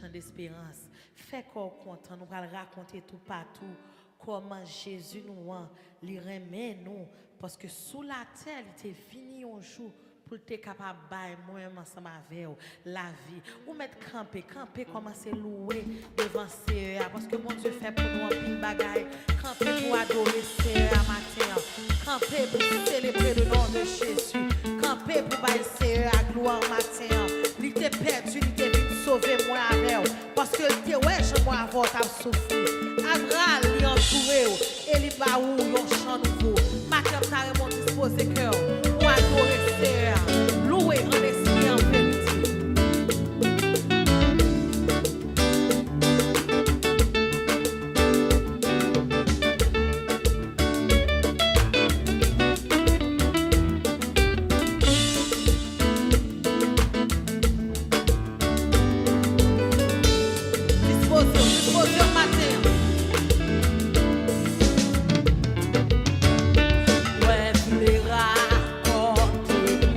chant d'espérance. Fait qu'on content, nous allons raconter tout partout comment Jésus nous a, il remet nous. Parce que sous la terre, il était fini un jour pour être capable de bailler moi-même ensemble avec vous, la vie. Ou mettre camper, commencer à louer devant Seigneur. Parce que mon Dieu fait pour nous un pile bagaille. Camper pour adorer Seigneur matin. Camper pour célébrer le nom de Jésus. Camper pour bailler Seigneur à gloire matin. Il était perdu, il était venu sauver moi avec vous. Parce que il était ouais, je moi avant à souffrir. Abraham, il entouré et il va où un chant nouveau. Matin, carrément disposé cœur. Pour adorer Seigneur. Louer en esprit en vérité. Disposez matin. Ouais, les raconter.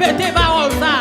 répéter parole ça.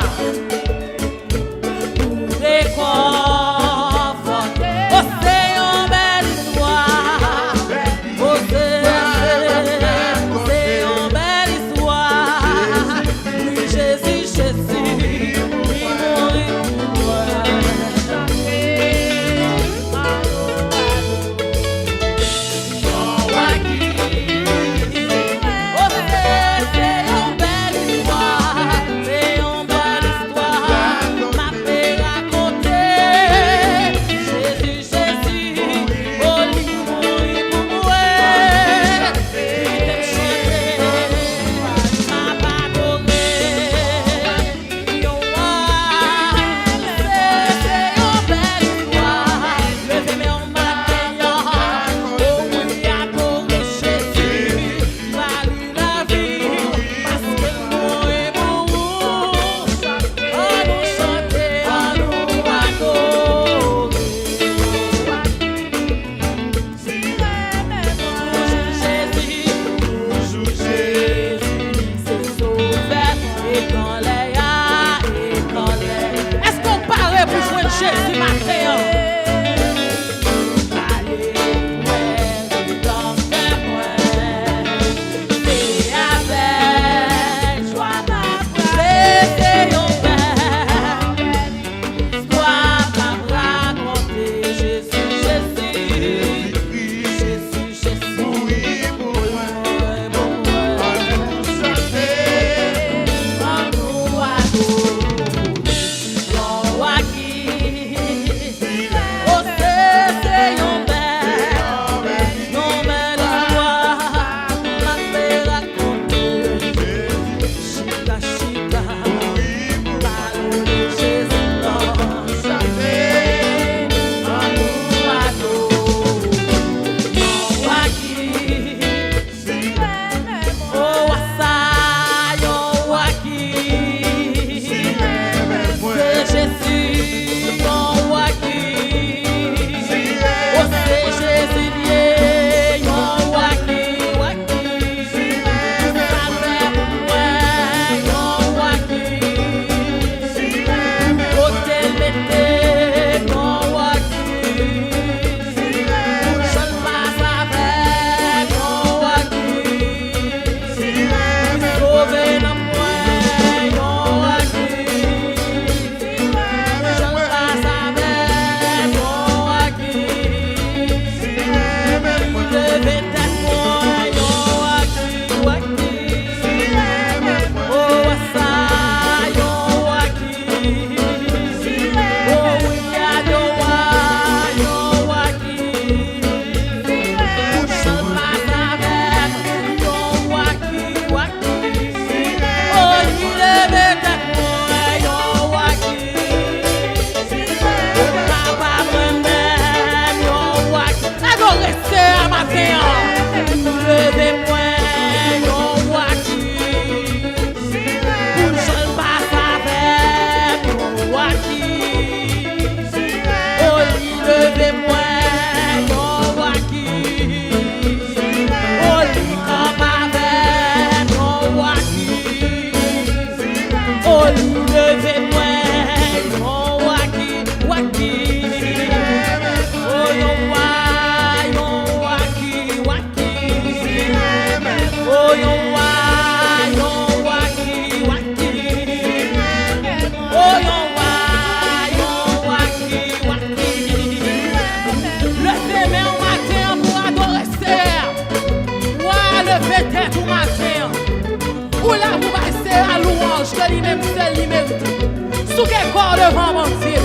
Sous quel corps devant mon Dieu?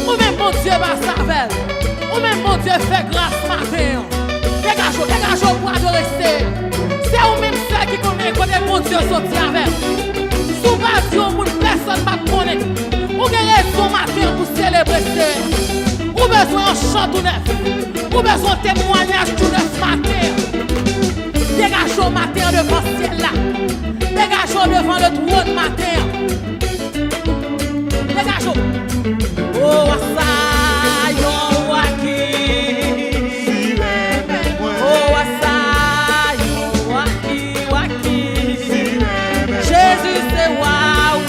Ou même mon Dieu va s'avel. Ou même mon Dieu fait grâce matin. Dégagez pour adorer. C'est ou même ça qui connaît quand mon Dieu sorti avec. Sous pas Dieu, personne ne va connaître. Ou gagnez son matin pour célébrer. Ou besoin de chant tout neuf. Ou besoin de témoignage tout neuf matin. Dégagez matin devant le ciel là. Dégagez devant le trône matin. Dégagez. Oh, ça, yo, waki. Oh, ça, yo, waki, waki. Jésus, c'est waouh.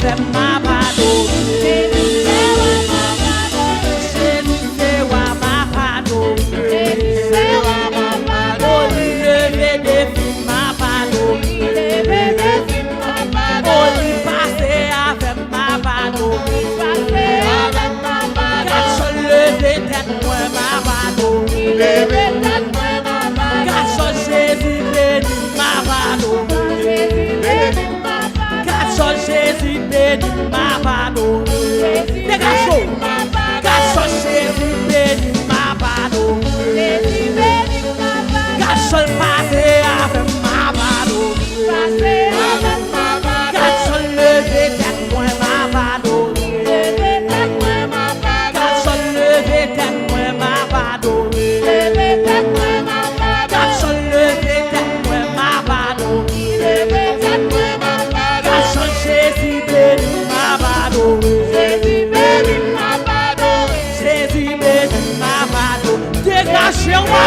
avec ma pardon. Jésus, c'est moi ma pardon. Oh, il levé des filles ma pardon. Oh, il passait avec ma pardon. Quand je levé tête moi ma pardon. Quand Jésus béni ma pardon. Quand Jésus béni ma pardon. Dégagez. Quand Jésus béni ma pardon. Quand je passé avec ma pardon. Quand je levé tête moi ma pardon. Quand je levé tête moi ma pardon. Quand je levé tête moi ma pardon. Quand Jésus béni ma pardon. Jésus béni ma pardon. Dégagez-moi.